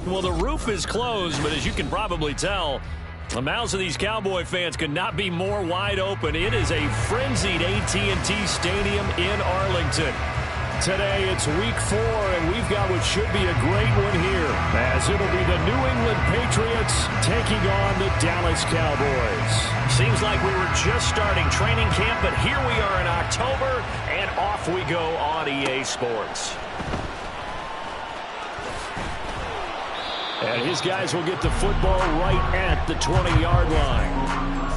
Well, the roof is closed, but as you can probably tell, the mouths of these Cowboy fans could not be more wide open. It is a frenzied AT&T Stadium in Arlington. Today, it's week 4, and we've got what should be a great one here, as it'll be the New England Patriots taking on the Dallas Cowboys. Seems like we were just starting training camp, but here we are in October, and off we go on EA Sports. And his guys will get the football right at the 20-yard line.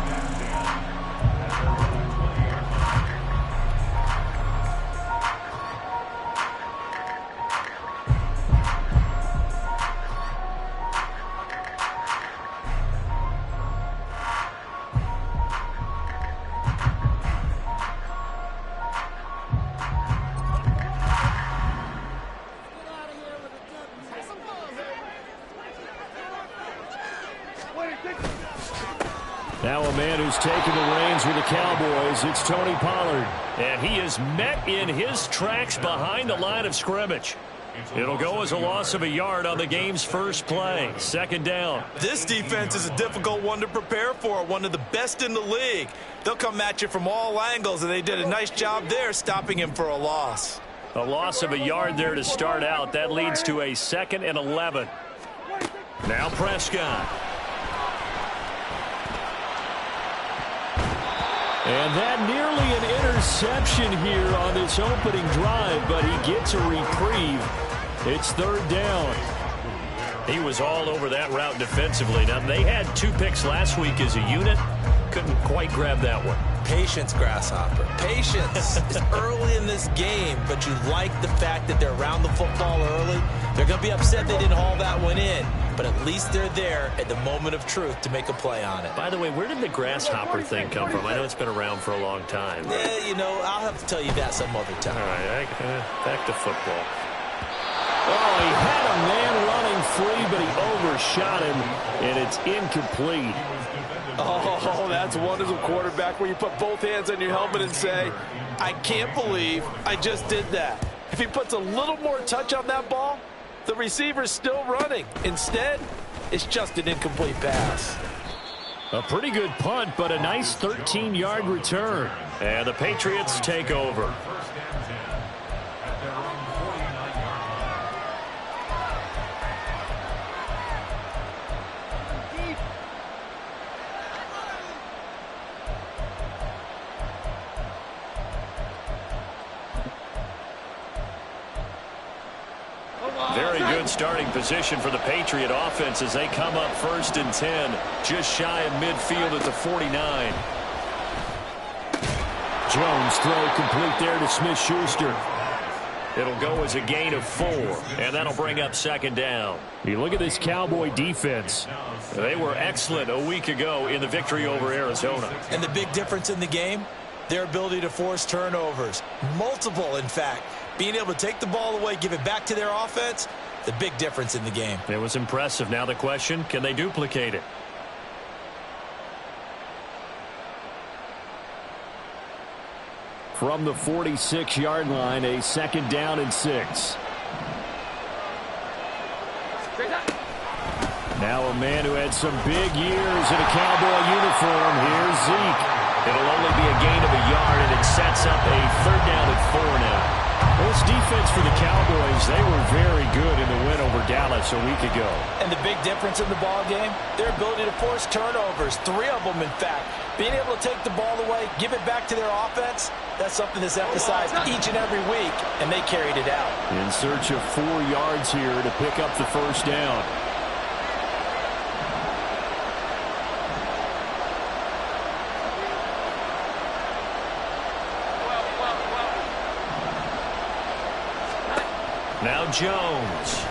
Now a man who's taken the reins with the Cowboys, it's Tony Pollard. And he is met in his tracks behind the line of scrimmage. It'll go as a loss of a yard on the game's first play. Second down. This defense is a difficult one to prepare for, one of the best in the league. They'll come at you from all angles, and they did a nice job there stopping him for a loss. A loss of a yard there to start out. That leads to a 2nd and 11. Now Prescott. And that nearly an interception here on this opening drive, but he gets a reprieve. It's 3rd down. He was all over that route defensively. Now, they had 2 picks last week as a unit. Couldn't quite grab that one. Patience, Grasshopper. Patience is early in this game, but you like the fact that they're around the football early. They're going to be upset they didn't haul that one in, but at least they're there at the moment of truth to make a play on it. By the way, where did the Grasshopper thing come from? I know it's been around for a long time. Yeah, you know, I'll have to tell you that some other time. All right, back to football. Oh, he had a man running free, but he overshot him, and it's incomplete. Oh, that's wonderful quarterback where you put both hands on your helmet and say, I can't believe I just did that. If he puts a little more touch on that ball, the receiver's still running. Instead, it's just an incomplete pass. A pretty good punt, but a nice 13-yard return. And the Patriots take over. Very good starting position for the Patriot offense as they come up 1st and 10, just shy of midfield at the 49. Jones throw complete there to Smith-Schuster. It'll go as a gain of 4, and that'll bring up 2nd down. You look at this Cowboy defense. They were excellent a week ago in the victory over Arizona. And the big difference in the game, their ability to force turnovers. Multiple, in fact. Being able to take the ball away, give it back to their offense, the big difference in the game. It was impressive. Now the question, can they duplicate it? From the 46-yard line, a 2nd down and 6. Now a man who had some big years in a Cowboy uniform. Here's Zeke. It'll only be a gain of a yard, and it sets up a 3rd down and 4 now. Well, this defense for the Cowboys, they were very good in the win over Dallas a week ago. And the big difference in the ball game, their ability to force turnovers, 3 of them in fact. Being able to take the ball away, give it back to their offense, that's something that's emphasized each and every week, and they carried it out. In search of 4 yards here to pick up the 1st down. Now Jones.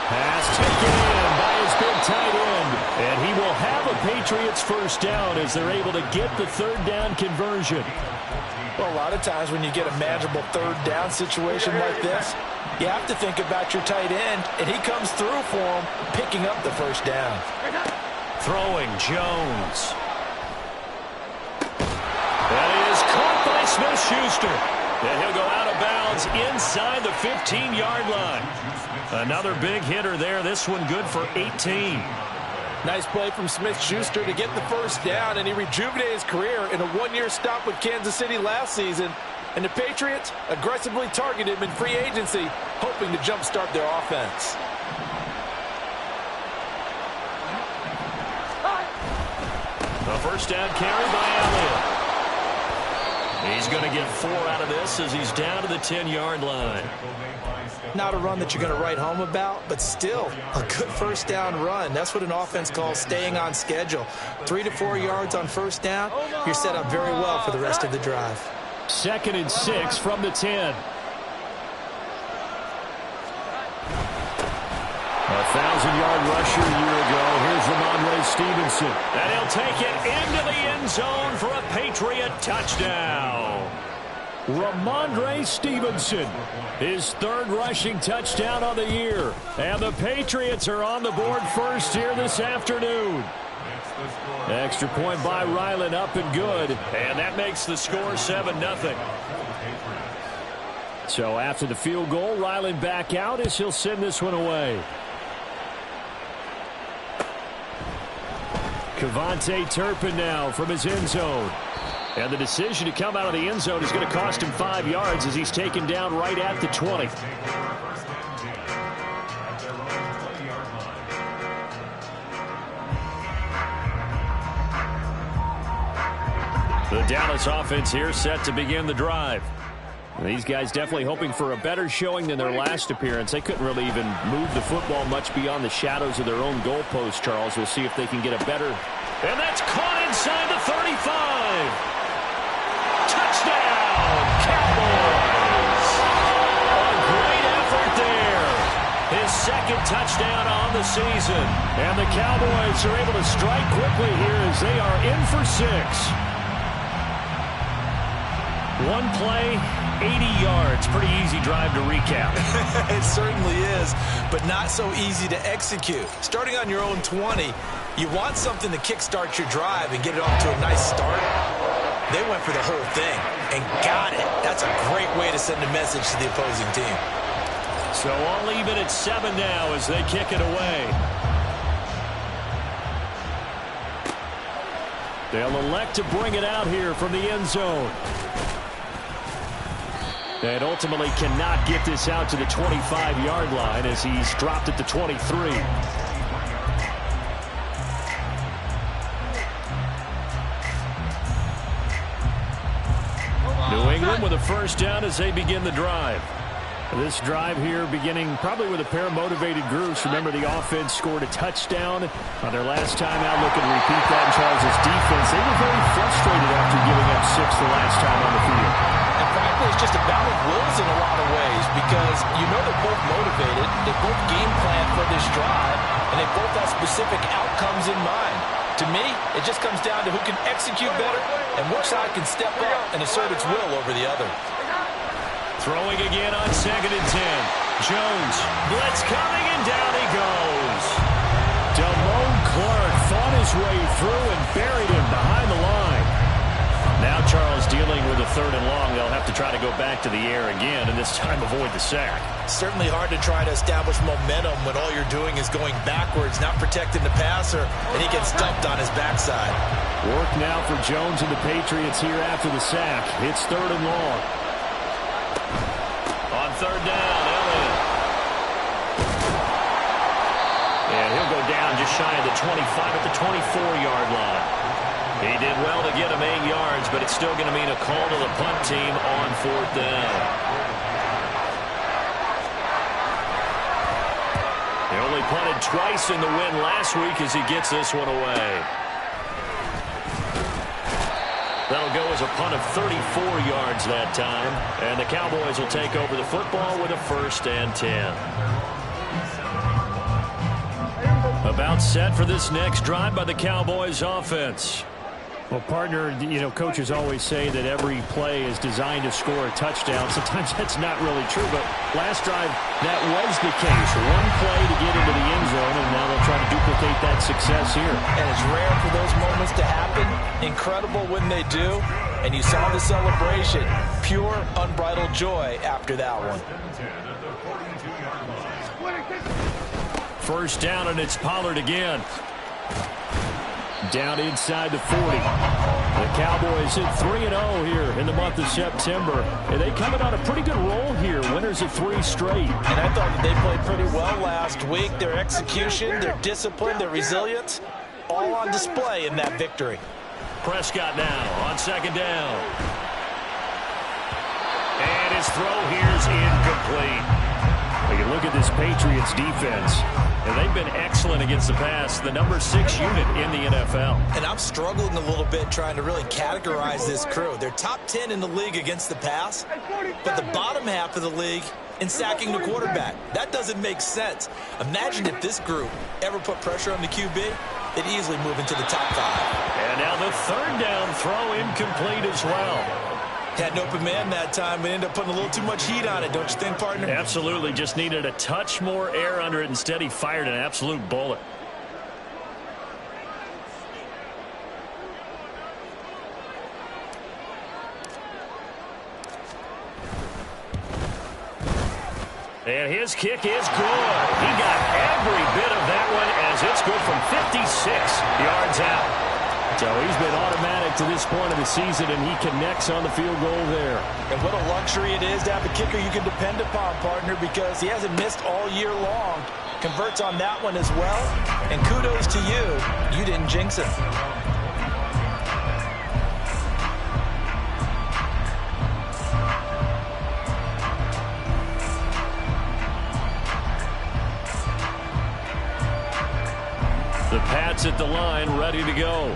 Pass taken in by his big tight end. And he will have a Patriots 1st down as they're able to get the 3rd down conversion. Well, a lot of times when you get a manageable 3rd down situation like this, you have to think about your tight end, and he comes through for him, picking up the 1st down. Throwing Jones. That is caught by Smith-Schuster. And he'll go out of bounds inside the 15-yard line. Another big hitter there. This one good for 18. Nice play from Smith-Schuster to get the first down, and he rejuvenated his career in a one-year stop with Kansas City last season. And the Patriots aggressively targeted him in free agency, hoping to jumpstart their offense. A first down carry by Elliott. He's going to get 4 out of this as he's down to the 10-yard line. Not a run that you're going to write home about, but still a good first down run. That's what an offense calls staying on schedule. 3 to 4 yards on first down, you're set up very well for the rest of the drive. 2nd and 6 from the 10. A 1,000-yard rusher a year ago. Here's Ramondre Stevenson. And he'll take it into the end zone for a Patriot touchdown. Ramondre Stevenson, his 3rd rushing touchdown of the year. And the Patriots are on the board first here this afternoon. Extra point by Ryland, up and good. And that makes the score 7-0. So after the field goal, Ryland back out as he'll send this one away. Kevontae Turpin now from his end zone. And the decision to come out of the end zone is going to cost him 5 yards as he's taken down right at the 20. The Dallas offense here set to begin the drive. These guys definitely hoping for a better showing than their last appearance. They couldn't really even move the football much beyond the shadows of their own goalpost, Charles. We'll see if they can get a better. And that's caught inside the 35. Touchdown, Cowboys. A great effort there. His 2nd touchdown on the season. And the Cowboys are able to strike quickly here as they are in for 6. One play, 80 yards. Pretty easy drive to recap. It certainly is, but not so easy to execute. Starting on your own 20, you want something to kickstart your drive and get it off to a nice start. They went for the whole thing and got it. That's a great way to send a message to the opposing team. So all even at 7 now as they kick it away. They'll elect to bring it out here from the end zone. And ultimately cannot get this out to the 25-yard line as he's dropped at the 23. New England with a first down as they begin the drive. This drive here beginning probably with a pair of motivated groups. Remember, the offense scored a touchdown on their last time out. Looking to repeat that in Charles' defense. They were very frustrated after giving up 6 the last time on the field. And frankly, it's just a battle of wills in a lot of ways because you know they're both motivated. They both game plan for this drive, and they both have specific outcomes in mind. To me, it just comes down to who can execute better and which side can step up and assert its will over the other. Throwing again on 2nd and 10. Jones, blitz coming, and down he goes. Damone Clark fought his way through and buried him behind the line. Now Charles dealing with a 3rd and long. They'll have to try to go back to the air again, and this time avoid the sack. Certainly hard to try to establish momentum when all you're doing is going backwards, not protecting the passer, and he gets dumped on his backside. Work now for Jones and the Patriots here after the sack. It's 3rd and long. On 3rd down, Elliott. And he'll go down just shy of the 25 at the 24-yard line. He did well to get him 8 yards, but it's still going to mean a call to the punt team on 4th down. They only punted twice in the win last week as he gets this one away. That'll go as a punt of 34 yards that time. And the Cowboys will take over the football with a 1st and 10. About set for this next drive by the Cowboys offense. Well, partner, coaches always say that every play is designed to score a touchdown. Sometimes that's not really true, but last drive, that was the case. One play to get into the end zone, and now they'll try to duplicate that success here. And it's rare for those moments to happen. Incredible when they do. And you saw the celebration. Pure, unbridled joy after that one. First down, and it's Pollard again. Down inside the 40. The Cowboys hit 3-0 here in the month of September. And they coming on a pretty good roll here. Winners of 3 straight. And I thought that they played pretty well last week. Their execution, their discipline, their resilience, all on display in that victory. Prescott now on second down. And his throw here's incomplete. We can look at this Patriots defense. And they've been excellent against the pass, the number 6 unit in the NFL. And I'm struggling a little bit trying to really categorize this crew. They're top 10 in the league against the pass, but the bottom half of the league in sacking the quarterback. That doesn't make sense. Imagine if this group ever put pressure on the QB, they'd easily move into the top 5. And now the third down throw incomplete as well. Had an open man that time, but ended up putting a little too much heat on it, don't you think, partner? Absolutely. Just needed a touch more air under it. Instead, he fired an absolute bullet. And his kick is good. He got every bit of that one as it's good from 56 yards out. So he's been automatic to this point of the season, and he connects on the field goal there. And what a luxury it is to have a kicker you can depend upon, partner, because he hasn't missed all year long. Converts on that one as well. And kudos to you. You didn't jinx it. The Pats at the line, ready to go.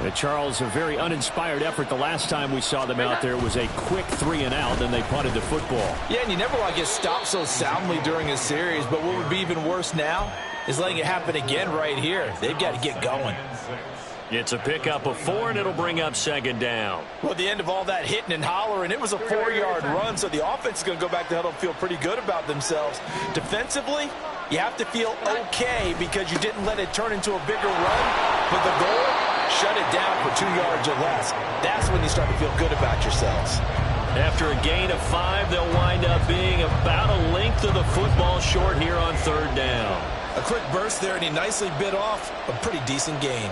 And Charles, a very uninspired effort the last time we saw them out there. It was a quick 3-and-out, and they punted the football. Yeah, and you never want to get stopped so soundly during a series, but what would be even worse now is letting it happen again right here. They've got to get going. It's a pickup of 4, and it'll bring up second down. Well, at the end of all that hitting and hollering, it was a 4-yard run, so the offense is going to go back to huddle and feel pretty good about themselves. Defensively, you have to feel okay because you didn't let it turn into a bigger run, but the goal, shut it down for 2 yards or less. That's when you start to feel good about yourselves. After a gain of 5, they'll wind up being about a length of the football short here on third down. A quick burst there, and he nicely bit off a pretty decent gain.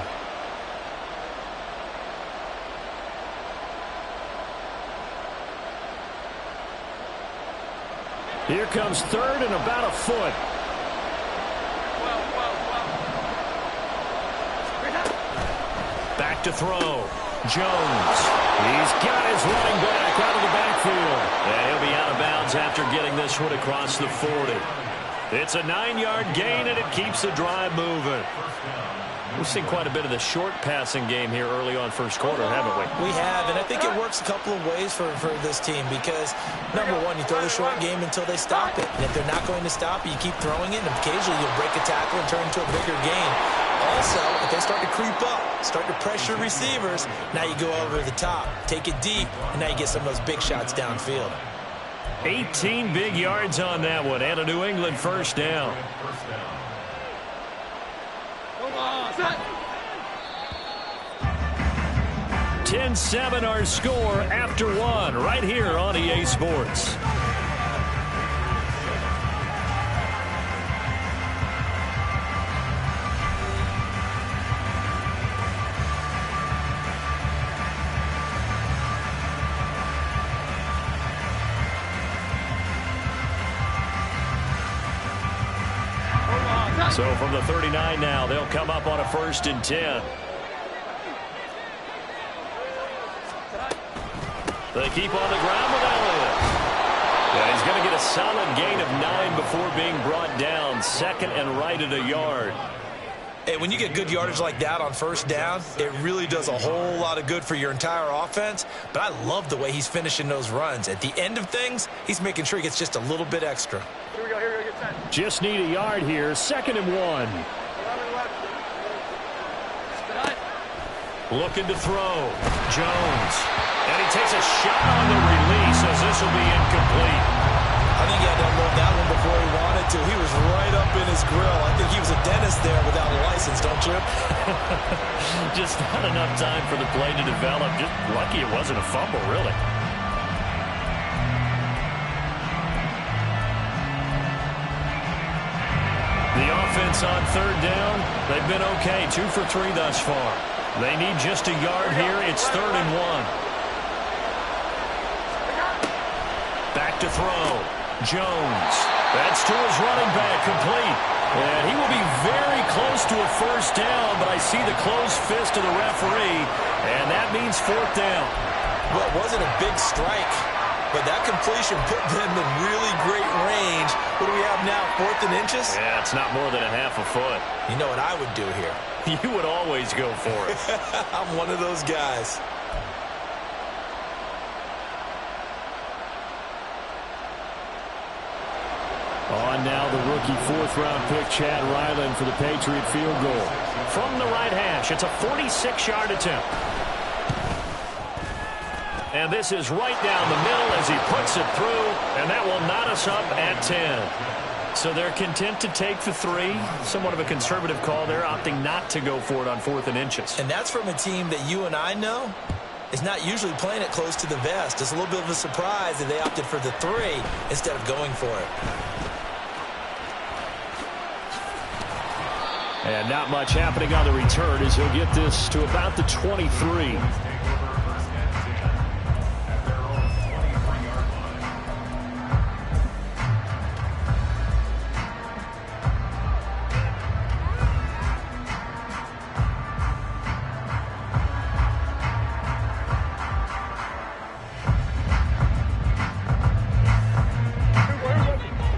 Here comes third and about a foot. Back to throw. Jones. He's got his running back out of the backfield. And he'll be out of bounds after getting this one across the 40. It's a 9-yard gain, and it keeps the drive moving. We've seen quite a bit of the short passing game here early on first quarter, haven't we? We have, and I think it works a couple of ways for this team because, number one, you throw the short game until they stop it. And if they're not going to stop it, you keep throwing it, and occasionally you'll break a tackle and turn into a bigger gain. Also, if they start to creep up, start to pressure receivers, now you go over the top, take it deep, and now you get some of those big shots downfield. 18 big yards on that one, and a New England first down. 10-7 our score after 1 right here on EA Sports. So from the 39 now, they'll come up on a 1st and 10. They keep on the ground with Elliott. Yeah, he's going to get a solid gain of 9 before being brought down. 2nd and right at a yard. Hey, when you get good yardage like that on 1st down, it really does a whole lot of good for your entire offense. But I love the way he's finishing those runs. At the end of things, he's making sure he gets just a little bit extra. Here we go, get set. Just need a yard here. 2nd and 1. Looking to throw. Jones. And he takes a shot on the release as this will be incomplete. I think he had to unload that one before he wanted to. He was right up in his grill. I think he was a dentist there without a license, don't you? Just not enough time for the play to develop. Just lucky it wasn't a fumble, really. The offense on third down, they've been okay. 2 for 3 thus far. They need just a yard here. It's 3rd and 1. Back to throw. Jones. That's to his running back, complete. And he will be very close to a first down, but I see the closed fist of the referee, and that means 4th down. Well, it wasn't a big strike, but that completion put them in really great range. What do we have now, 4th and inches? Yeah, it's not more than a half a foot. You know what I would do here? You would always go for it. I'm one of those guys. On now the rookie 4th-round pick, Chad Ryland, for the Patriot field goal. From the right hash, it's a 46-yard attempt. And this is right down the middle as he puts it through, and that will knot us up at 10. So they're content to take the 3. Somewhat of a conservative call there, opting not to go for it on 4th and inches. And that's from a team that you and I know is not usually playing it close to the vest. It's a little bit of a surprise that they opted for the 3 instead of going for it. And not much happening on the return as he'll get this to about the 23.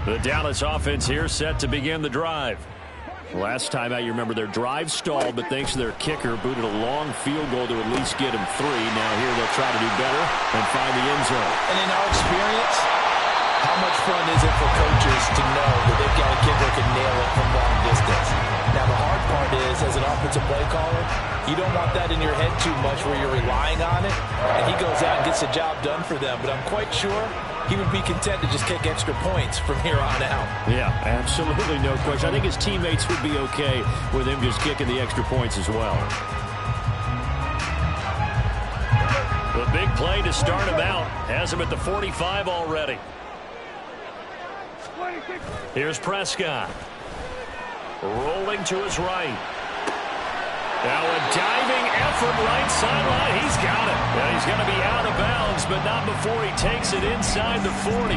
The Dallas offense here set to begin the drive. Last time out, you remember their drive stalled, but thanks to their kicker, booted a long field goal to at least get him 3. Now here they'll try to do better and find the end zone. And in our experience, how much fun is it for coaches to know that they've got a kicker who can nail it from long distance? Now, the hard part is, as an offensive play caller, you don't want that in your head too much where you're relying on it, and he goes out and gets the job done for them. But I'm quite sure he would be content to just kick extra points from here on out. Yeah, absolutely no question. I think his teammates would be okay with him just kicking the extra points as well. The big play to start him out has him at the 45 already. Here's Prescott. Rolling to his right. Now a diving effort right sideline. He's got it. Yeah, he's going to be out of bounds, but not before he takes it inside the 40.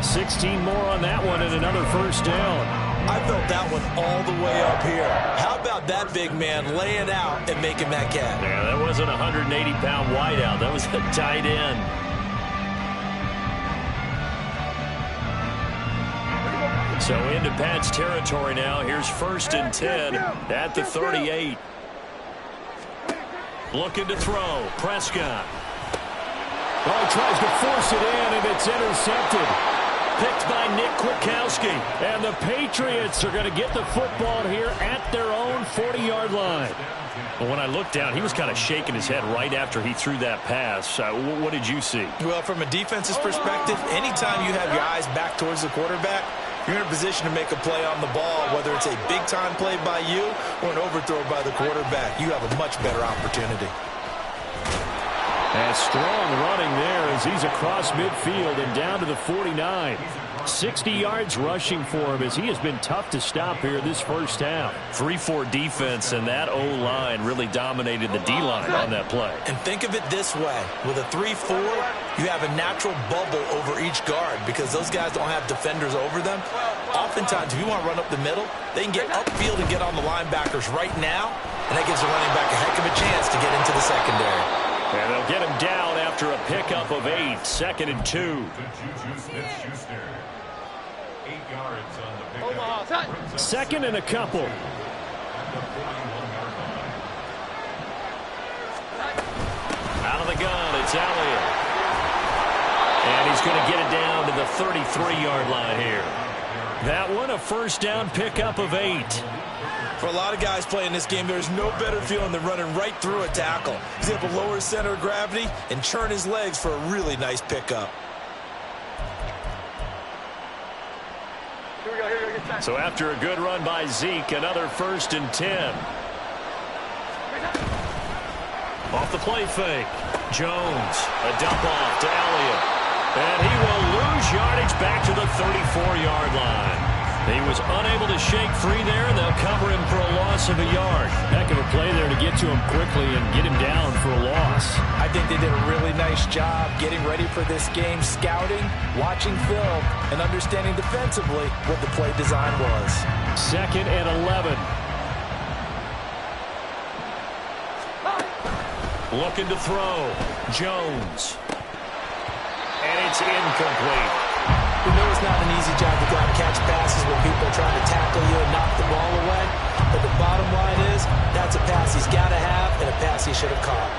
16 more on that one and another first down. I felt that one all the way up here. How about that big man laying out and making that catch? Yeah, that wasn't a 180-pound wideout. That was a tight end. So into Pat's territory now. Here's 1st and 10 at the 38. Looking to throw. Prescott. Oh, tries to force it in, and it's intercepted. Picked by Nick Kwiatkowski. And the Patriots are going to get the football here at their own 40-yard line. But when I looked down, he was kind of shaking his head right after he threw that pass. What did you see? Well, from a defense's perspective, anytime you have your eyes back towards the quarterback, you're in a position to make a play on the ball, whether it's a big-time play by you or an overthrow by the quarterback. You have a much better opportunity. And strong running there as he's across midfield and down to the 49. 60 yards rushing for him as he has been tough to stop here this first half. 3-4 defense, and that O-line really dominated the D-line on that play. And think of it this way. With a 3-4, you have a natural bubble over each guard because those guys don't have defenders over them. Oftentimes, if you want to run up the middle, they can get upfield and get on the linebackers right now, and that gives the running back a heck of a chance to get into the secondary. And they'll get him down after a pickup of 8. 2nd and 2. 2nd and a couple. Out of the gun, it's Elliott. And he's going to get it down to the 33-yard line here. That one, a first down pickup of 8. For a lot of guys playing this game, there's no better feeling than running right through a tackle. He's able to lower his center of gravity and churn his legs for a really nice pickup. So after a good run by Zeke, another 1st and 10. Off the play fake. Jones, a dump off to Elliott. And he will lose yardage back to the 34-yard line. He was unable to shake free there, and they'll cover him for a loss of a yard. Heck of a play there to get to him quickly and get him down for a loss. I think they did a really nice job getting ready for this game, scouting, watching film, and understanding defensively what the play design was. 2nd and 11. Looking to throw. Jones. And it's incomplete. We know it's not an easy job to go out and catch passes when people are trying to tackle you and knock the ball away. But the bottom line is, that's a pass he's got to have and a pass he should have caught.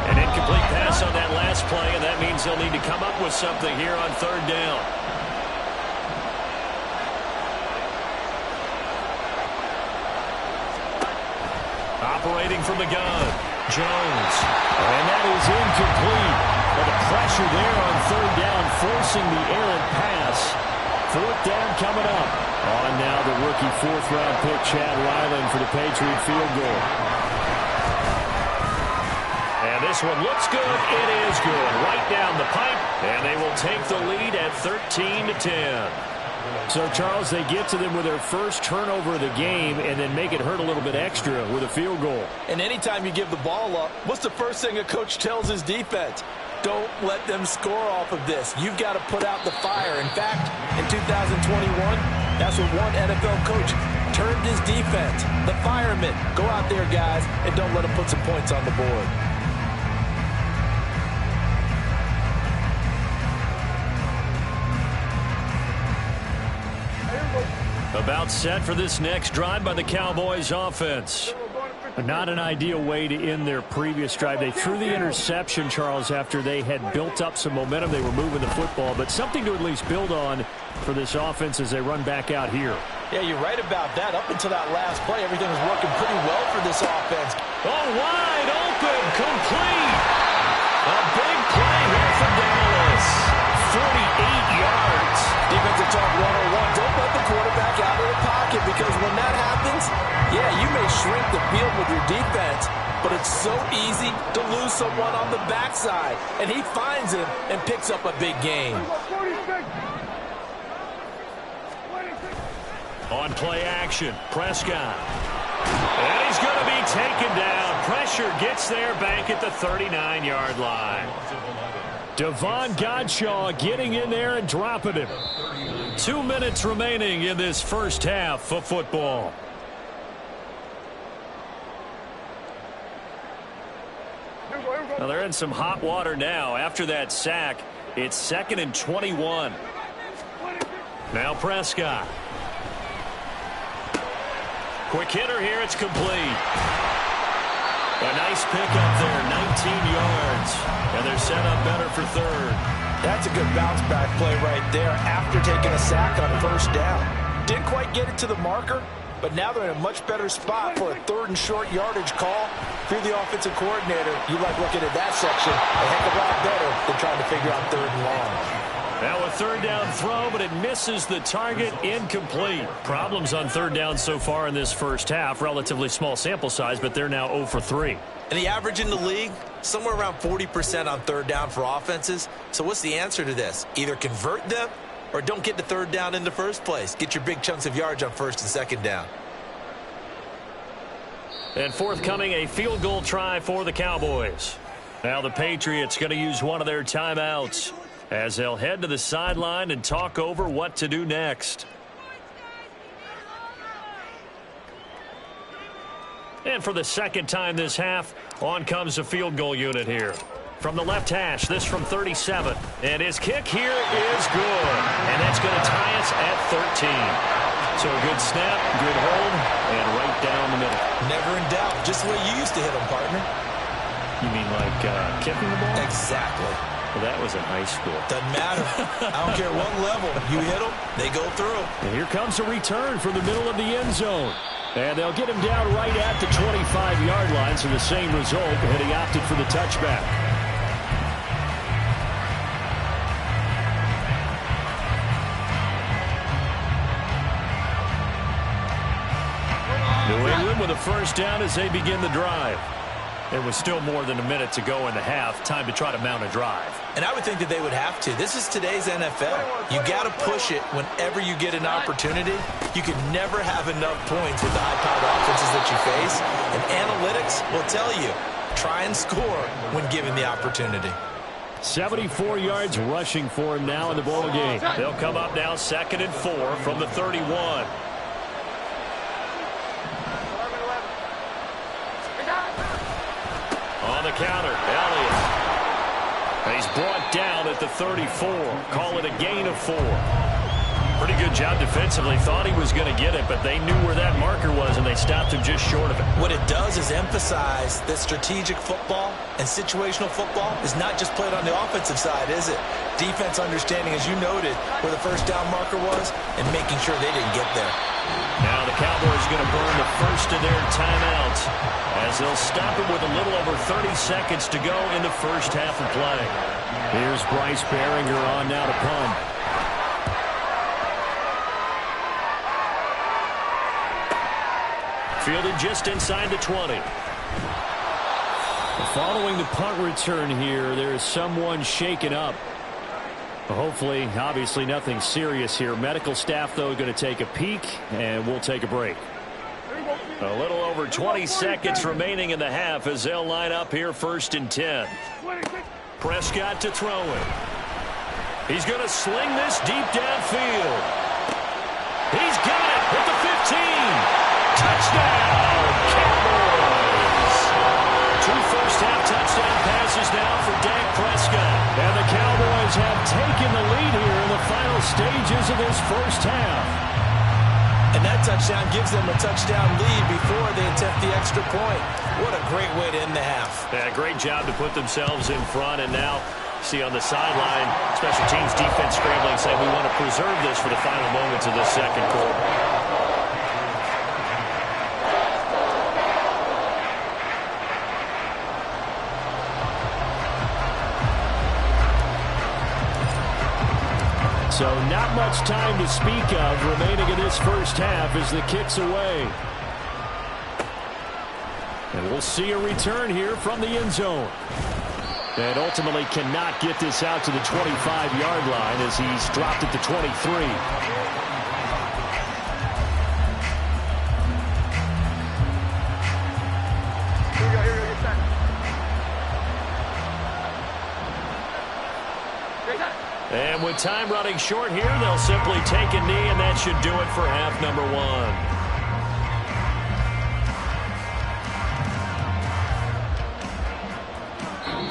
An incomplete pass on that last play, and that means they'll need to come up with something here on 3rd down. Operating from the gun, Jones. And that is incomplete. Well, the pressure there on 3rd down, forcing the errant pass. 4th down coming up. On now the rookie 4th-round pick, Chad Ryland, for the Patriot field goal. And this one looks good. It is good. Right down the pipe. And they will take the lead at 13-10. So, Charles, they get to them with their first turnover of the game and then make it hurt a little bit extra with a field goal. And anytime you give the ball up, what's the first thing a coach tells his defense? Don't let them score off of this. You've got to put out the fire. In fact, in 2021, that's what one NFL coach termed his defense. The firemen. Go out there, guys, and don't let them put some points on the board. About set for this next drive by the Cowboys offense. Not an ideal way to end their previous drive. They threw the interception, Charles, after they had built up some momentum. They were moving the football, but something to at least build on for this offense as they run back out here. Yeah, you're right about that. Up until that last play, everything was working pretty well for this offense. Oh, wide open, complete. A big play here for Dallas. 48 yards. Defensive talk 101. Don't let the quarterback out of the pocket, because when that happens, yeah, you may shrink the field with your defense, but it's so easy to lose someone on the backside. And he finds him and picks up a big gain. On play action, Prescott. And he's going to be taken down. Pressure gets there back at the 39-yard line. Devon Godshaw getting in there and dropping him. 2 minutes remaining in this first half of football. Well, they're in some hot water now. After that sack, it's 2nd and 21. Now Prescott. Quick hitter here. It's complete. A nice pickup there, 19 yards. And they're set up better for 3rd. That's a good bounce back play right there after taking a sack on 1st down. Didn't quite get it to the marker, but now they're in a much better spot for a 3rd and short yardage call. If you're the offensive coordinator, you like looking at that section a heck of a lot better than trying to figure out 3rd and long. Now a 3rd down throw, but it misses the target. Incomplete. Problems on 3rd down so far in this first half. Relatively small sample size, but they're now 0 for 3. And the average in the league, somewhere around 40% on 3rd down for offenses. So what's the answer to this? Either convert them or don't get to 3rd down in the first place. Get your big chunks of yards on 1st and 2nd down. And forthcoming, a field goal try for the Cowboys. Now the Patriots going to use one of their timeouts as they'll head to the sideline and talk over what to do next. And for the 2nd time this half, on comes the field goal unit here. From the left hash, this from 37. And his kick here is good. And that's going to tie us at 13. So a good snap, good hold, and right down the middle. Never in doubt. Just the way you used to hit them, partner. You mean like kicking the ball? Exactly. Well, that was in high school. Doesn't matter. I don't care what level. You hit them, they go through. And here comes a return from the middle of the end zone. And they'll get him down right at the 25-yard line, so the same result, and he opted for the touchback. New England with a first down as they begin the drive. It was still more than a minute to go in the half. Time to try to mount a drive. And I would think that they would have to. This is today's NFL. You got to push it whenever you get an opportunity. You can never have enough points with the high-powered offenses that you face. And analytics will tell you, try and score when given the opportunity. 74 yards rushing for him now in the ball game. They'll come up now 2nd and 4 from the 31. On the counter, Elliott. And he's brought down at the 34. Call it a gain of 4. Pretty good job defensively. Thought he was going to get it, but they knew where that marker was, and they stopped him just short of it. What it does is emphasize that strategic football and situational football is not just played on the offensive side, is it? Defense understanding, as you noted, where the first down marker was and making sure they didn't get there. Now the Cowboys going to burn the first of their timeouts as they'll stop it with a little over 30 seconds to go in the first half of play. Here's Bryce Behringer on now to punt. Fielded just inside the 20. Following the punt return here, there is someone shaken up. Hopefully, obviously nothing serious here. Medical staff, though, going to take a peek, and we'll take a break. A little over 20 seconds remaining in the half as they'll line up here 1st and 10. Prescott to throw it. He's going to sling this deep downfield. He's got it at the 15. Touchdown, Cowboys. 2 first-half touchdown passes now for Dak Prescott. And the Cowboys have taken the lead here in the final stages of this first half. And that touchdown gives them a touchdown lead before they attempt the extra point. What a great way to end the half. Yeah, great job to put themselves in front, and now see on the sideline, special teams defense scrambling, saying we want to preserve this for the final moments of this second quarter. So not much time to speak of remaining in this first half as the kick's away. And we'll see a return here from the end zone. And ultimately cannot get this out to the 25-yard line as he's dropped at the 23. And with time running short here, they'll simply take a knee, and that should do it for half number 1.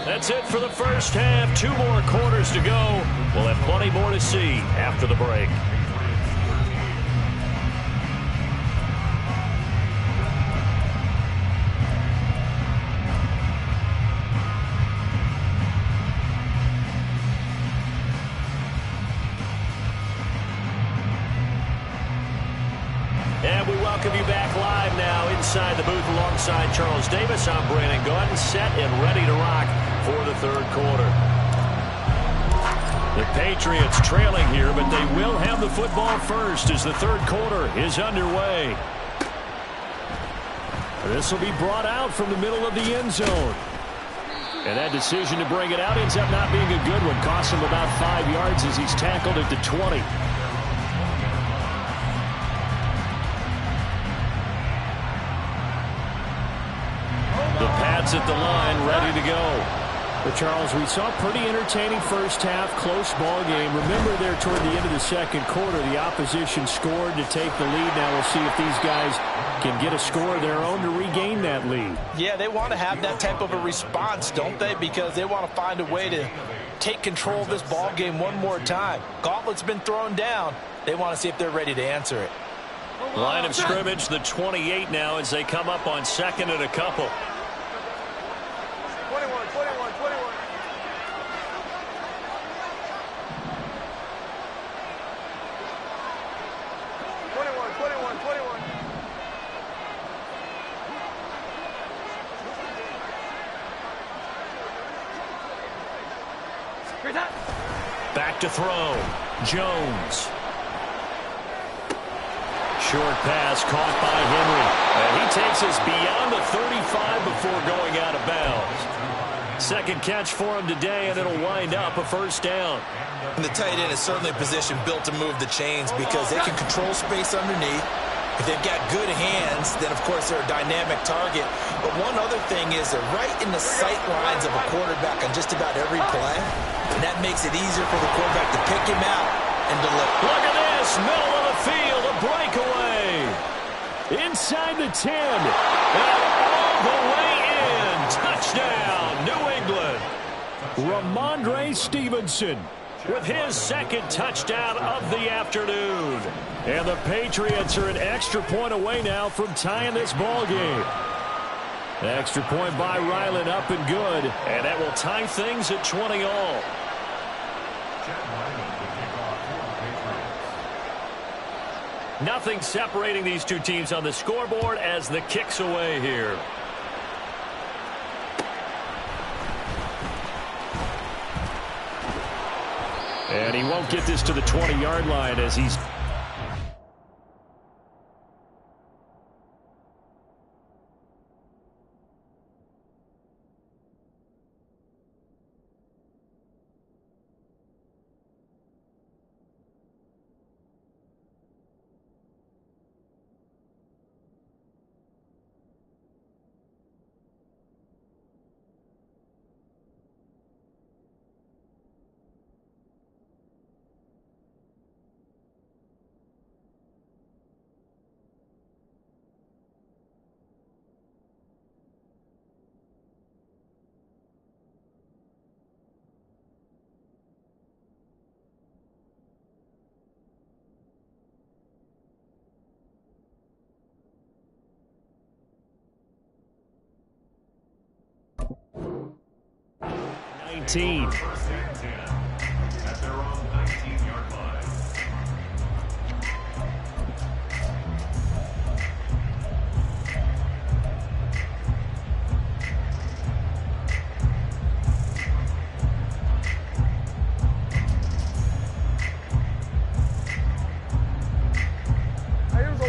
That's it for the first half. 2 more quarters to go. We'll have plenty more to see after the break. And we welcome you back live now inside the booth alongside Charles Davis. I'm Brandon Gaudin, set and ready to rock for the third quarter. The Patriots trailing here, but they will have the football first as the third quarter is underway. This will be brought out from the middle of the end zone. And that decision to bring it out ends up not being a good one. Costs him about 5 yards as he's tackled at the 20. The Pats at the line, ready to go. But Charles, we saw a pretty entertaining first half, close ball game. Remember there toward the end of the second quarter, the opposition scored to take the lead. Now we'll see if these guys can get a score of their own to regain that lead. Yeah, they want to have that type of a response, don't they? Because they want to find a way to take control of this ball game one more time. Gauntlet's been thrown down. They want to see if they're ready to answer it. Line of scrimmage, the 28 now as they come up on 2nd and a couple. Back to throw. Jones. Short pass caught by Henry. And he takes us beyond the 35 before going out of bounds. Second catch for him today, and it'll wind up a first down. And the tight end is certainly a position built to move the chains because they can control space underneath. If they've got good hands, then, of course, they're a dynamic target. But one other thing is they're right in the sight lines of a quarterback on just about every play. And that makes it easier for the quarterback to pick him out and deliver. Look at this. Middle of the field. A breakaway. Inside the 10. And all the way in. Touchdown, New England. Ramondre Stevenson with his second touchdown of the afternoon. And the Patriots are an extra point away now from tying this ball game. Extra point by Ryland, up and good. And that will tie things at 20 all. Nothing separating these two teams on the scoreboard as the kick's away here. And he won't get this to the 20-yard line as he's...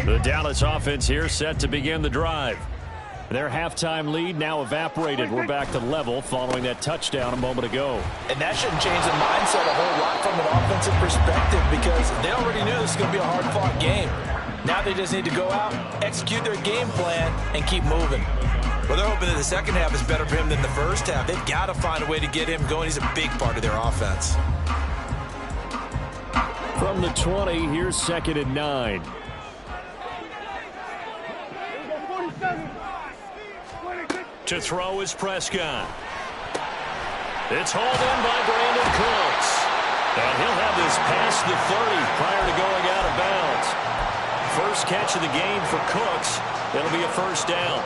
The Dallas offense here set to begin the drive. Their halftime lead now evaporated. We're back to level following that touchdown a moment ago. And that shouldn't change the mindset a whole lot from an offensive perspective because they already knew this was going to be a hard-fought game. Now they just need to go out, execute their game plan, and keep moving. Well, they're hoping that the second half is better for him than the first half. They've got to find a way to get him going. He's a big part of their offense. From the 20, here's 2nd and 9. To throw is Prescott. It's hauled in by Brandon Cooks. And he'll have this past the 30 prior to going out of bounds. First catch of the game for Cooks. It'll be a first down.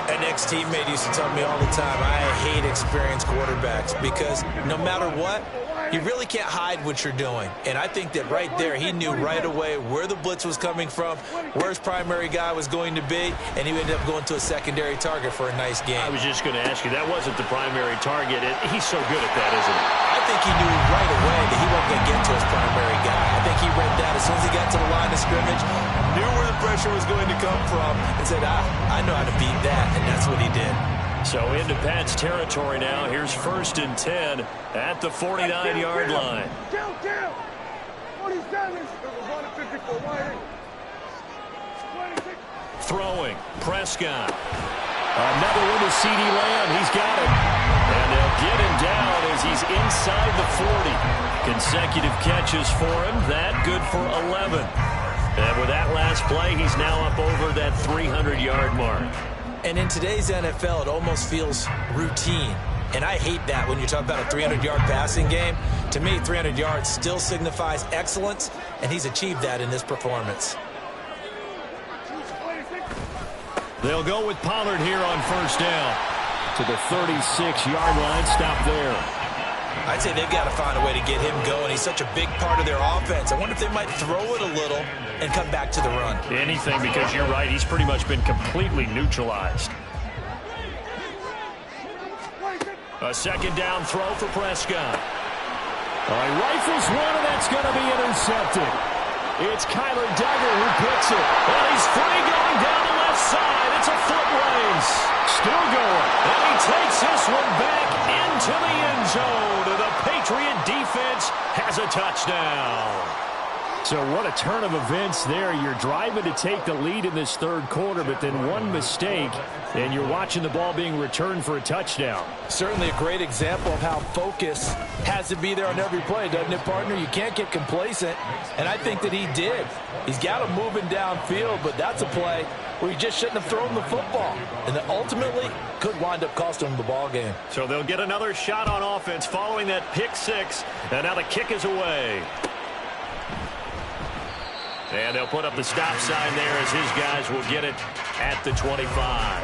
An ex-teammate used to tell me all the time, I hate experienced quarterbacks because no matter what, you really can't hide what you're doing. And I think that right there, he knew right away where the blitz was coming from, where his primary guy was going to be, and he ended up going to a secondary target for a nice game. I was just going to ask you, that wasn't the primary target. He's so good at that, isn't he? I think he knew right away that he wasn't going to get to his primary guy. I think he read that as soon as he got to the line of scrimmage, knew where the pressure was going to come from, and said, I know how to beat that, and that's what he did. So into Pat's territory now. Here's 1st and 10 at the 49-yard line. Throwing, Prescott. Another one to C.D. Lamb. He's got it. And they'll get him down as he's inside the 40. Consecutive catches for him. That good for 11. And with that last play, he's now up over that 300-yard mark. And in today's NFL, it almost feels routine. And I hate that when you talk about a 300-yard passing game. To me, 300 yards still signifies excellence, and he's achieved that in this performance. They'll go with Pollard here on first down. To the 36-yard line. Stop there. I'd say they've got to find a way to get him going. He's such a big part of their offense. I wonder if they might throw it a little and come back to the run. Anything, because you're right. He's pretty much been completely neutralized. A second down throw for Prescott. He rifles one, and that's going to be intercepted. It's Kyler Duggar who picks it. And he's free going down the left side. It's a foot race. Still going. And he takes this one back into the end zone. And the Patriot defense has a touchdown. So what a turn of events there. You're driving to take the lead in this third quarter, but then one mistake, and you're watching the ball being returned for a touchdown. Certainly a great example of how focus has to be there on every play, doesn't it, partner? You can't get complacent, and I think that he did. He's got him moving downfield, but that's a play where he just shouldn't have thrown the football, and that ultimately could wind up costing him the ball game. So they'll get another shot on offense following that pick six, and now the kick is away. And they'll put up the stop sign there as his guys will get it at the 25.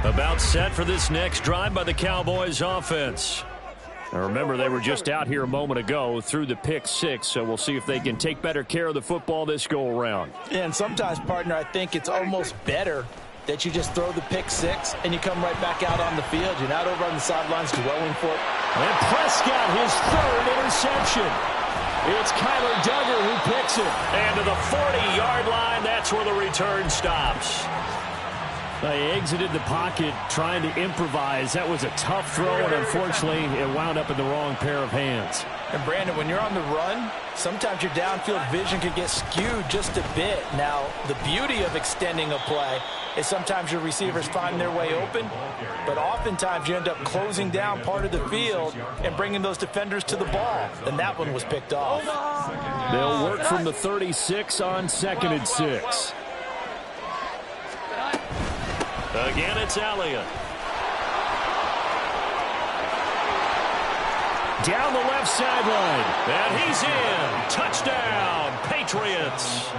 About set for this next drive by the Cowboys offense. Now remember, they were just out here a moment ago through the pick six, so we'll see if they can take better care of the football this go around. Yeah, and sometimes, partner, I think it's almost better that you just throw the pick six and you come right back out on the field. You're not over on the sidelines dwelling for it. And Prescott, his third interception. It's Kyler Duggar who picks it. And to the 40-yard line, that's where the return stops. They exited the pocket trying to improvise. That was a tough throw, and unfortunately, it wound up in the wrong pair of hands. And, Brandon, when you're on the run, sometimes your downfield vision can get skewed just a bit. Now, the beauty of extending a play is sometimes your receivers find their way open, but oftentimes you end up closing down part of the field and bringing those defenders to the ball. And that one was picked off. They'll work from the 36 on 2nd and 6. Again, it's Elliott. Down the left sideline. And he's in. Touchdown, Patriots.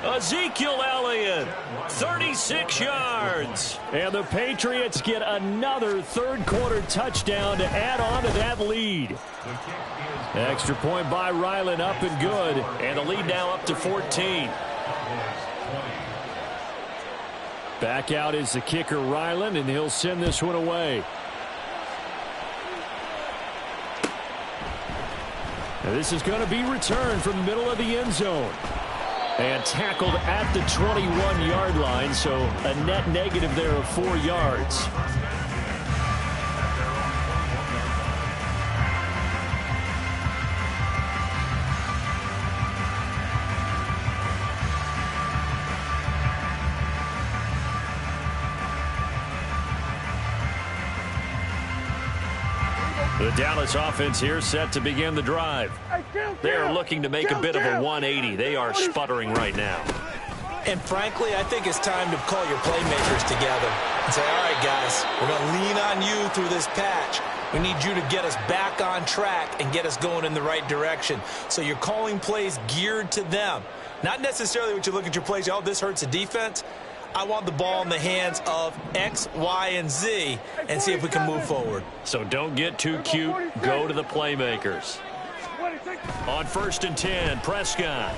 Ezekiel Elliott, 36 yards. And the Patriots get another third-quarter touchdown to add on to that lead. Extra point by Ryland, up and good. And the lead now up to 14. Back out is the kicker, Ryland, and he'll send this one away. Now this is going to be returned from the middle of the end zone. And tackled at the 21-yard line, so a net negative there of 4 yards. The Dallas offense here set to begin the drive. They're looking to make a bit of a 180. They are sputtering right now. And frankly, I think it's time to call your playmakers together and say, all right, guys, we're going to lean on you through this patch. We need you to get us back on track and get us going in the right direction. So you're calling plays geared to them. Not necessarily what you look at your plays, oh, this hurts the defense. I want the ball in the hands of X, Y, and Z and see if we can move forward. So don't get too cute. Go to the playmakers. On 1st and 10, Prescott.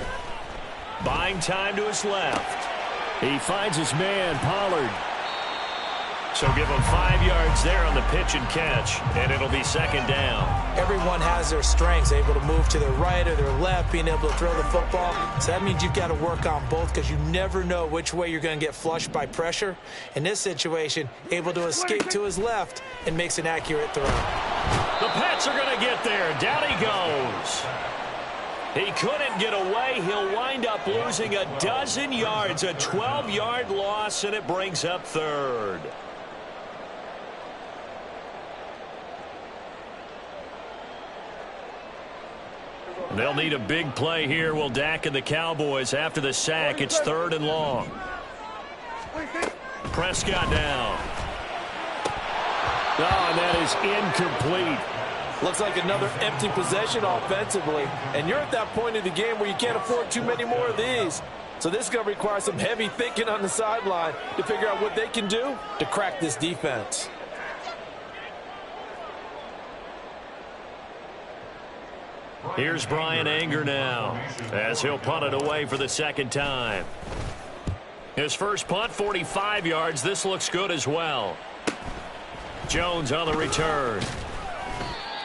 Buying time to his left. He finds his man, Pollard. So give him 5 yards there on the pitch and catch, and it'll be 2nd down. Everyone has their strengths, able to move to their right or their left, being able to throw the football. So that means you've got to work on both because you never know which way you're going to get flushed by pressure. In this situation, able to escape to his left and makes an accurate throw. The Pats are going to get there. Down he goes. He couldn't get away. He'll wind up losing a dozen yards, a 12-yard loss, and it brings up 3rd. They'll need a big play here. Will Dak and the Cowboys after the sack. It's 3rd and long. Prescott down. Oh, and that is incomplete. Looks like another empty possession offensively. And you're at that point in the game where you can't afford too many more of these. So this is going to require some heavy thinking on the sideline to figure out what they can do to crack this defense. Here's Brian Anger now as he'll punt it away for the 2nd time. His first punt, 45 yards. This looks good as well. Jones on the return.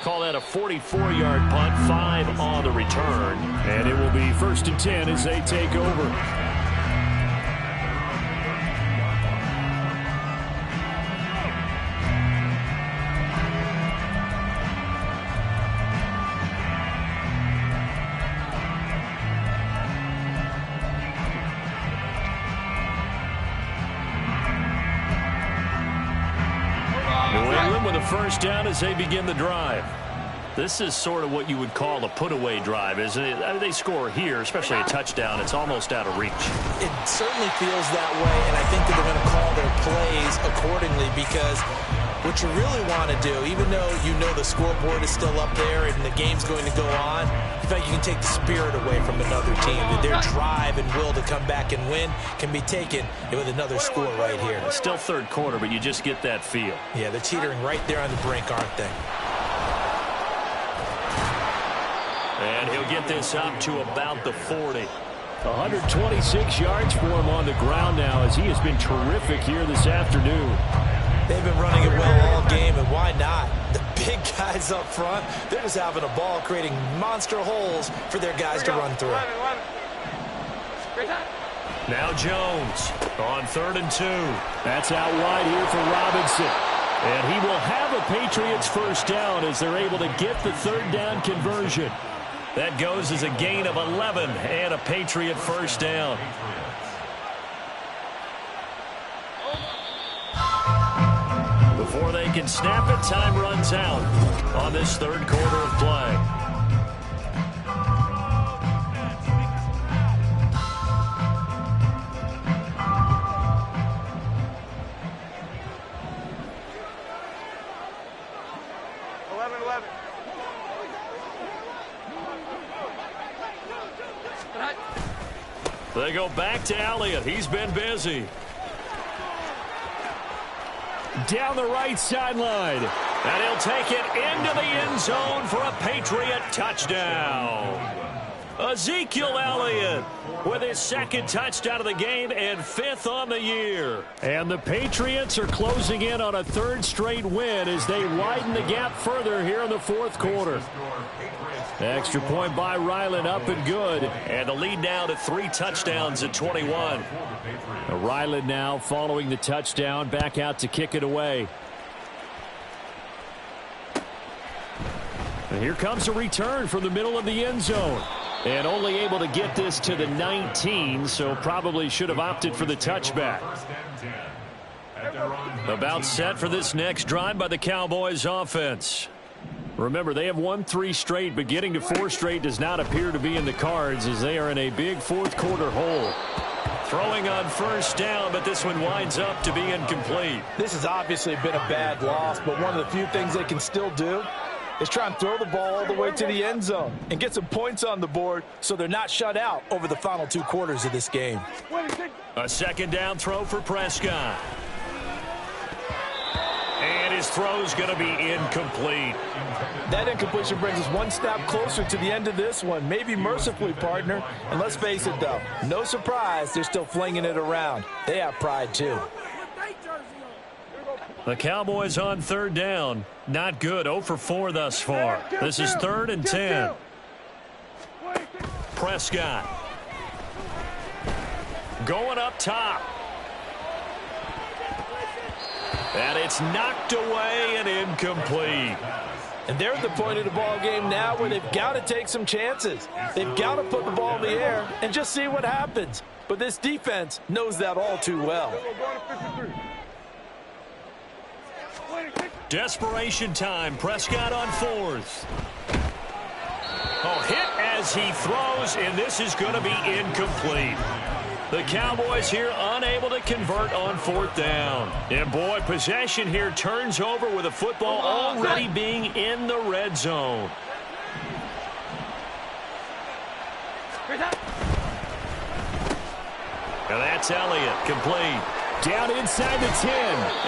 Call that a 44-yard punt, 5 on the return. And it will be 1st and 10 as they take over. First down as they begin the drive. This is sort of what you would call a put-away drive, isn't it? I mean, they score here, especially a touchdown. It's almost out of reach. It certainly feels that way, and I think that they're going to call their plays accordingly because what you really want to do, even though you know the scoreboard is still up there and the game's going to go on, in fact, you can take the spirit away from another team. Their drive and will to come back and win can be taken with another score right here. It's still third quarter, but you just get that feel. Yeah, they're teetering right there on the brink, aren't they? And he'll get this up to about the 40. 126 yards for him on the ground now as he has been terrific here this afternoon. They've been running it well all game, and why not? The big guys up front, they're just having a ball, creating monster holes for their guys to run through. Now Jones on 3rd and 2. That's out wide here for Robinson. And he will have a Patriots first down as they're able to get the 3rd down conversion. That goes as a gain of 11 and a Patriot first down. Before they can snap it, time runs out on this third quarter of play. They go back to Elliott. He's been busy. Down the right sideline. And he'll take it into the end zone for a Patriot touchdown. Ezekiel Elliott with his 2nd touchdown of the game and 5th on the year. And the Patriots are closing in on a 3rd straight win as they widen the gap further here in the 4th quarter. Extra point by Ryland up and good. And the lead now to 3 touchdowns at 21. Ryland now following the touchdown back out to kick it away. And here comes a return from the middle of the end zone. And only able to get this to the 19, so probably should have opted for the touchback. About set for this next drive by the Cowboys offense. Remember, they have won 3 straight, but getting to 4 straight does not appear to be in the cards as they are in a big 4th quarter hole. Throwing on first down, but this one winds up to be incomplete. This has obviously been a bad loss, but one of the few things they can still do is try and throw the ball all the way to the end zone and get some points on the board so they're not shut out over the final 2 quarters of this game. A 2nd down throw for Prescott. And his throw's going to be incomplete. That incompletion brings us one step closer to the end of this one. Maybe mercifully, partner. And let's face it, though, no surprise they're still flinging it around. They have pride, too. The Cowboys on 3rd down. Not good. 0 for 4 thus far. This is 3rd and 10. Prescott. Going up top. And it's knocked away and incomplete. And they're at the point of the ball game now where they've got to take some chances. They've got to put the ball in the air and just see what happens. But this defense knows that all too well. Desperation time. Prescott on 4th. Oh, hit as he throws, and this is going to be incomplete. The Cowboys here unable to convert on 4th down. And boy, possession here turns over with the football already being in the red zone. And that's Elliott, complete. Down inside the 10.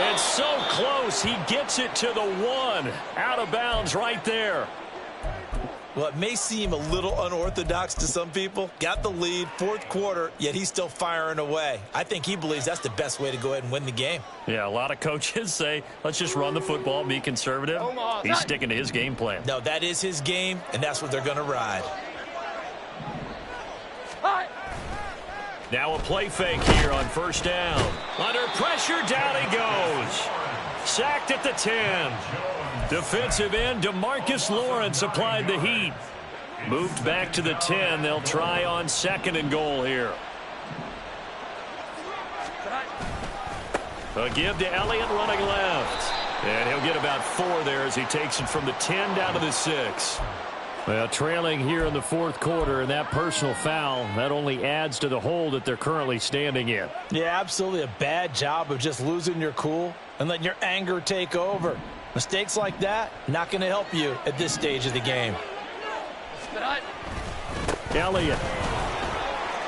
And so close, he gets it to the 1. Out of bounds right there. Well, it may seem a little unorthodox to some people. Got the lead, fourth quarter, yet he's still firing away. I think he believes that's the best way to go ahead and win the game. Yeah, a lot of coaches say, let's just run the football, be conservative. He's sticking to his game plan. No, that is his game, and that's what they're going to ride. Now a play fake here on first down. Under pressure, down he goes. Sacked at the 10. Defensive end DeMarcus Lawrence applied the heat. Moved back to the 10. They'll try on second and goal here. A give to Elliott running left. And he'll get about 4 there as he takes it from the 10 down to the 6. Well, trailing here in the fourth quarter, and that personal foul, that only adds to the hole that they're currently standing in. Yeah, absolutely a bad job of just losing your cool and letting your anger take over. Mistakes like that, not going to help you at this stage of the game. Elliott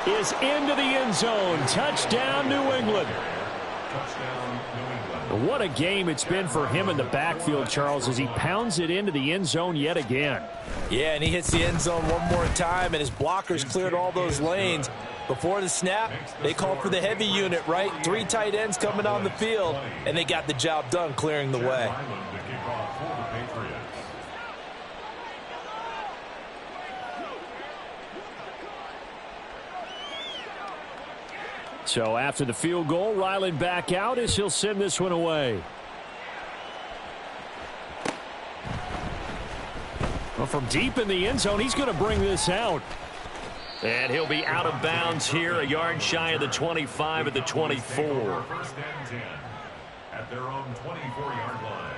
is into the end zone. Touchdown, New England. What a game it's been for him in the backfield, Charles, as he pounds it into the end zone yet again. Yeah, and he hits the end zone one more time, and his blockers cleared all those lanes. Before the snap, they called for the heavy unit, right? 3 tight ends coming on the field, and they got the job done clearing the way. So after the field goal, Ryland back out as he'll send this one away. Well, from deep in the end zone, he's going to bring this out. And he'll be out of bounds here, a yard shy of the 25 at the 24. First and 10 at their own 24-yard line.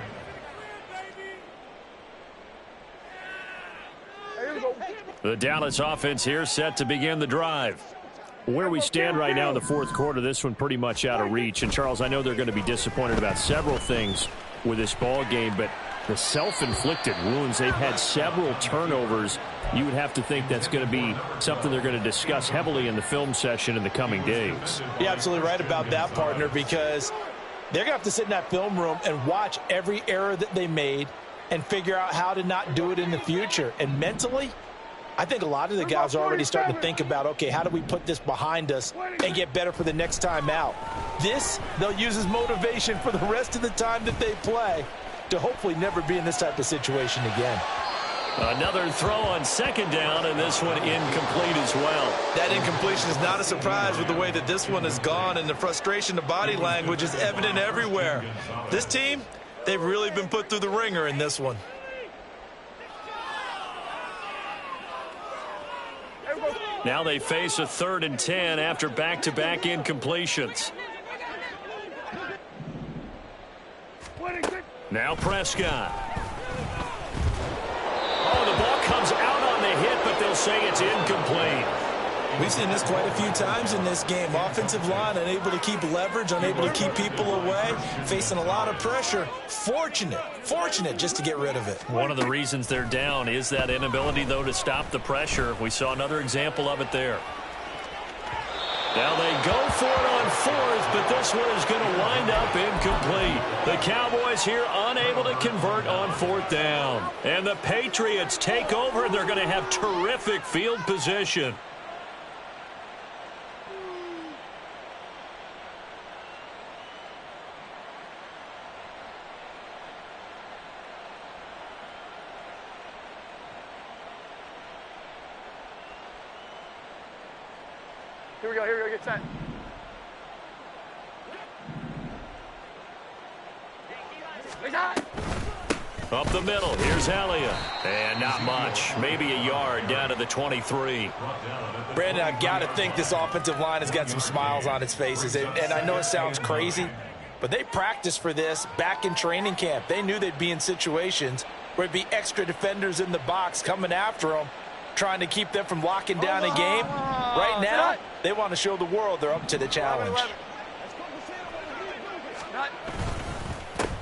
The Dallas offense here set to begin the drive. Where we stand right now in the fourth quarter, this one pretty much out of reach. And, Charles, I know they're going to be disappointed about several things with this ball game, but the self-inflicted wounds, they've had several turnovers. You would have to think that's going to be something they're going to discuss heavily in the film session in the coming days. You're absolutely right about that, partner, because they're going to have to sit in that film room and watch every error that they made and figure out how to not do it in the future. And mentally, I think a lot of the guys are already starting to think about, okay, how do we put this behind us and get better for the next time out? This, they'll use as motivation for the rest of the time that they play to hopefully never be in this type of situation again. Another throw on second down, and this one incomplete as well. That incompletion is not a surprise with the way that this one has gone, and the frustration, the body language is evident everywhere. This team, they've really been put through the ringer in this one. Now they face a 3rd and 10 after back-to-back incompletions. Now Prescott. Oh, the ball comes out on the hit, but they'll say it's incomplete. We've seen this quite a few times in this game. Offensive line unable to keep leverage, unable to keep people away, facing a lot of pressure. Fortunate just to get rid of it. One of the reasons they're down is that inability, though, to stop the pressure. We saw another example of it there. Now they go for it on 4th, but this one is going to wind up incomplete. The Cowboys here unable to convert on 4th down. And the Patriots take over. They're going to have terrific field position. Here we go, get set. Up the middle, here's Elliott. And not much, maybe a yard down to the 23. Brandon, I've got to think this offensive line has got some smiles on its faces. And I know it sounds crazy, but they practiced for this back in training camp. They knew they'd be in situations where it'd be extra defenders in the box coming after them, trying to keep them from locking down a game. Right now, they want to show the world they're up to the challenge.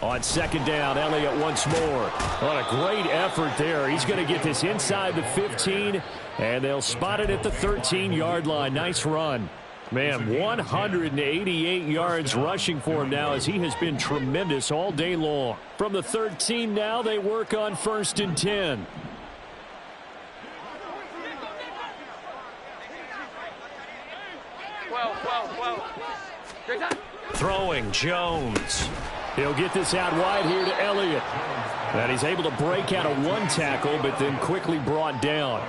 On second down, Elliott once more. What a great effort there. He's going to get this inside the 15, and they'll spot it at the 13-yard line. Nice run. Man, 188 yards rushing for him now as he has been tremendous all day long. From the 13 now, they work on 1st and 10. Throwing Jones. He'll get this out wide here to Elliott. And he's able to break out of one tackle, but then quickly brought down.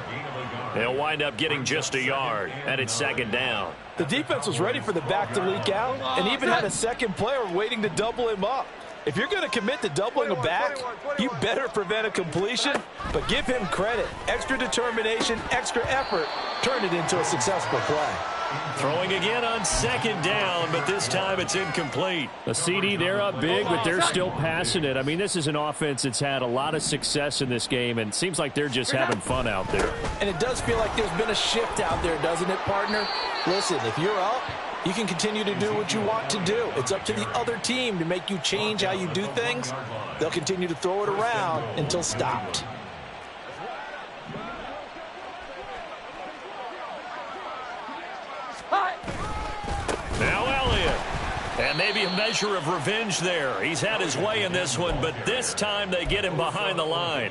They'll wind up getting just a yard, and it's second down. The defense was ready for the back to leak out and even had a second player waiting to double him up. If you're going to commit to doubling a back, you better prevent a completion, but give him credit. Extra determination, extra effort, turn it into a successful play. Throwing again on second down, but this time it's incomplete. A CD, they're up big, but they're still passing it. I mean, this is an offense that's had a lot of success in this game, and it seems like they're just having fun out there. And it does feel like there's been a shift out there, doesn't it, partner? Listen, if you're up, you can continue to do what you want to do. It's up to the other team to make you change how you do things. They'll continue to throw it around until stopped. Now Elliott. And maybe a measure of revenge there. He's had his way in this one, but this time they get him behind the line.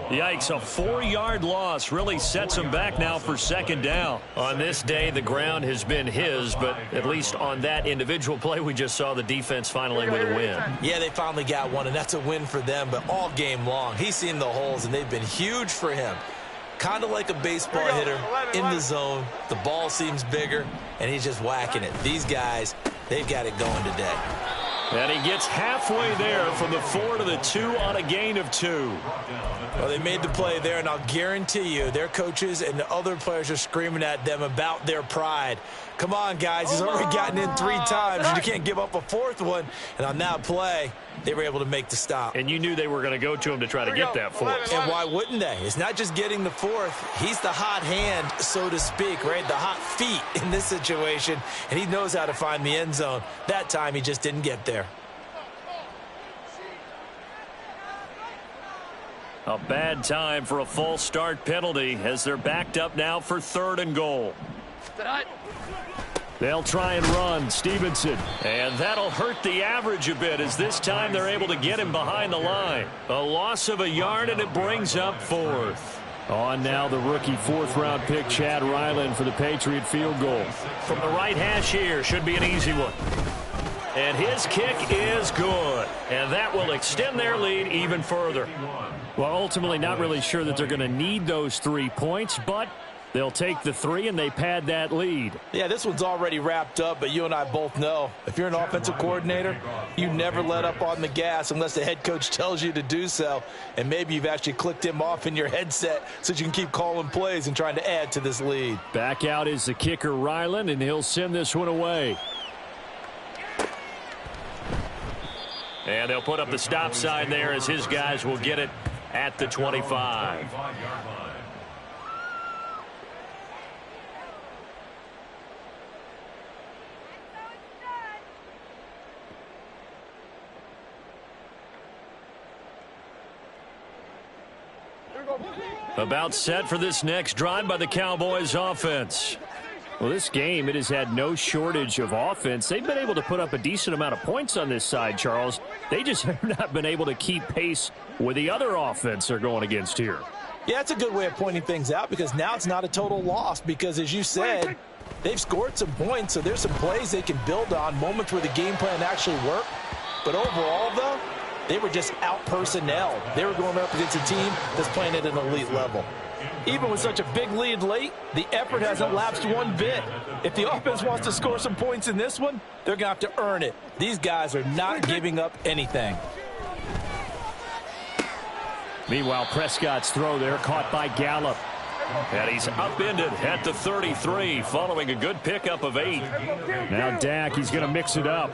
Yikes, a 4-yard loss really sets him back now for second down. On this day, the ground has been his, but at least on that individual play we just saw, the defense finally with a win. Yeah, they finally got one, and that's a win for them, but all game long, he's seen the holes, and they've been huge for him. Kind of like a baseball hitter in the zone. The ball seems bigger, and he's just whacking it. These guys, they've got it going today. And he gets halfway there from the 4 to the 2 on a gain of 2. Well, they made the play there, and I'll guarantee you their coaches and the other players are screaming at them about their pride. Come on, guys. He's already gotten in 3 times. You can't give up a 4th one. And on that play, they were able to make the stop. And you knew they were going to go to him to try to get that 4th. And why wouldn't they? It's not just getting the 4th. He's the hot hand, so to speak, right? The hot feet in this situation. And he knows how to find the end zone. That time, he just didn't get there. A bad time for a false start penalty as they're backed up now for 3rd and goal. They'll try and run. Stevenson. And that'll hurt the average a bit as this time they're able to get him behind the line. A loss of a yard, and it brings up 4th. On now the rookie 4th-round pick, Chad Ryland, for the Patriot field goal. From the right hash here, should be an easy one. And his kick is good. And that will extend their lead even further. Well, ultimately not really sure that they're going to need those 3 points, but they'll take the 3 and they pad that lead. Yeah, this one's already wrapped up, but you and I both know if you're an offensive coordinator, you never let up on the gas unless the head coach tells you to do so. And maybe you've actually clicked him off in your headset so that you can keep calling plays and trying to add to this lead. Back out is the kicker, Ryland, and he'll send this one away. And they'll put up the stop sign there as his guys will get it at the 25. About set for this next drive by the Cowboys offense. Well, this game, it has had no shortage of offense. They've been able to put up a decent amount of points on this side, Charles. They just have not been able to keep pace with the other offense they're going against here. Yeah, that's a good way of pointing things out because now it's not a total loss because, as you said, they've scored some points, so there's some plays they can build on, moments where the game plan actually worked. But overall, though, they were just out-personnel. They were going up against a team that's playing at an elite level. Even with such a big lead late, the effort hasn't lapsed one bit. If the offense wants to score some points in this one, they're going to have to earn it. These guys are not giving up anything. Meanwhile, Prescott's throw there caught by Gallup. And he's upended at the 33 following a good pickup of 8. Now Dak, he's going to mix it up.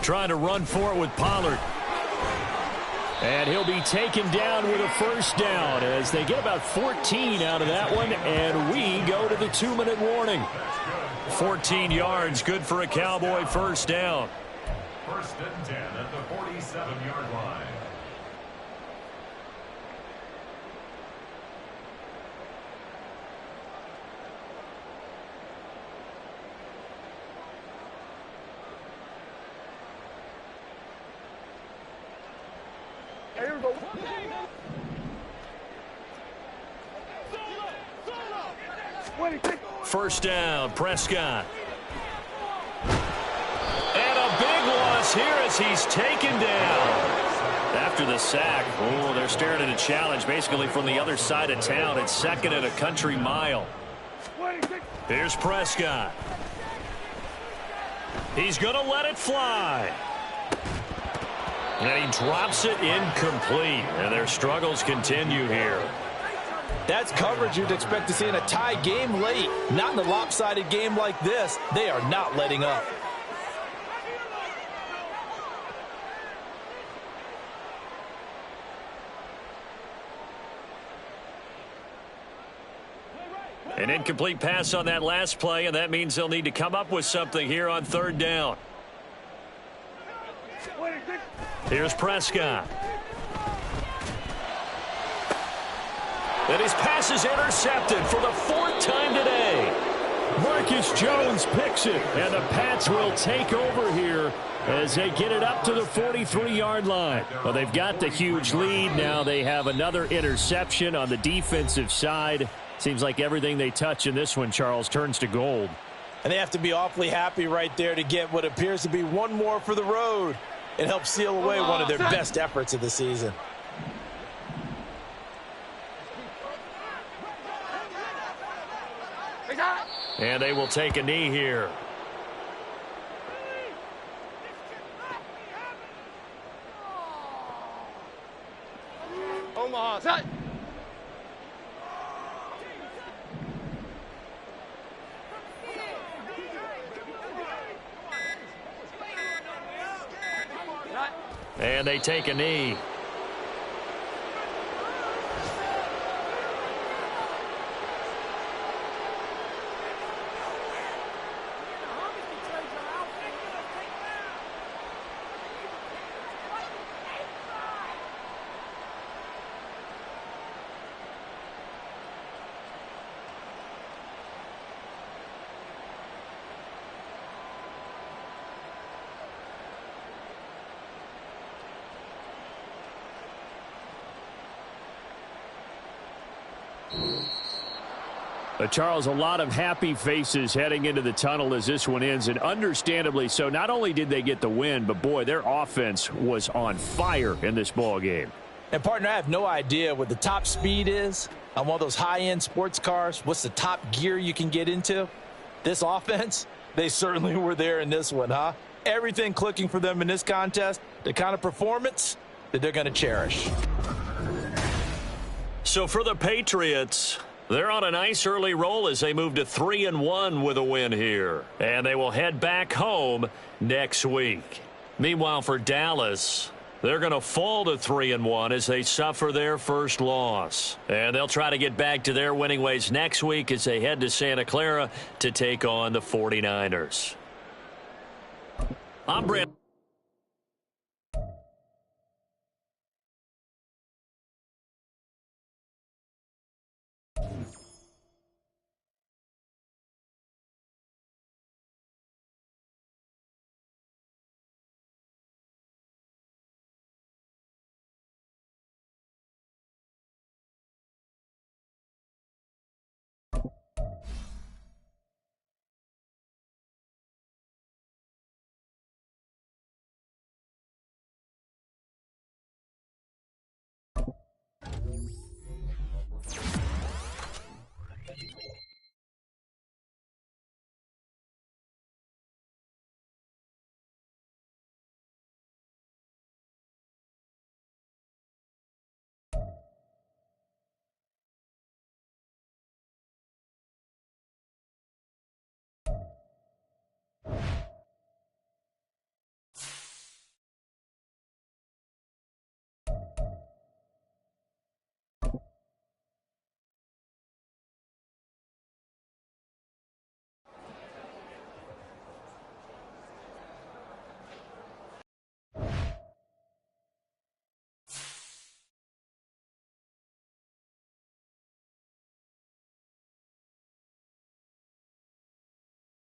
Trying to run for it with Pollard. And he'll be taken down with a first down as they get about 14 out of that one, and we go to the 2-minute warning. 14 yards, good for a Cowboy first down. 1st and 10 at the 47-yard line. First down, Prescott. And a big loss here as he's taken down. After the sack, they're staring at a challenge basically from the other side of town. It's second and a country mile. Here's Prescott. He's going to let it fly. And he drops it incomplete. And their struggles continue here. That's coverage you'd expect to see in a tie game late. Not in a lopsided game like this. They are not letting up. An incomplete pass on that last play, and that means they'll need to come up with something here on third down. Here's Prescott. And his pass is intercepted for the fourth time today. Marcus Jones picks it, and the Pats will take over here as they get it up to the 43-yard line. Well, they've got the huge lead. Now they have another interception on the defensive side. Seems like everything they touch in this one, Charles, turns to gold. And they have to be awfully happy right there to get what appears to be one more for the road. It helps seal away one of their best efforts of the season. And they will take a knee here. Omaha, set. And they take a knee. Charles, a lot of happy faces heading into the tunnel as this one ends, and understandably so. Not only did they get the win, but, boy, their offense was on fire in this ball game. And, partner, I have no idea what the top speed is on one of those high-end sports cars. What's the top gear you can get into? This offense, they certainly were there in this one, huh? Everything clicking for them in this contest, the kind of performance that they're going to cherish. So for the Patriots, they're on a nice early roll as they move to 3-1 with a win here. And they will head back home next week. Meanwhile, for Dallas, they're going to fall to 3-1 as they suffer their first loss. And they'll try to get back to their winning ways next week as they head to Santa Clara to take on the 49ers. I'm Brent.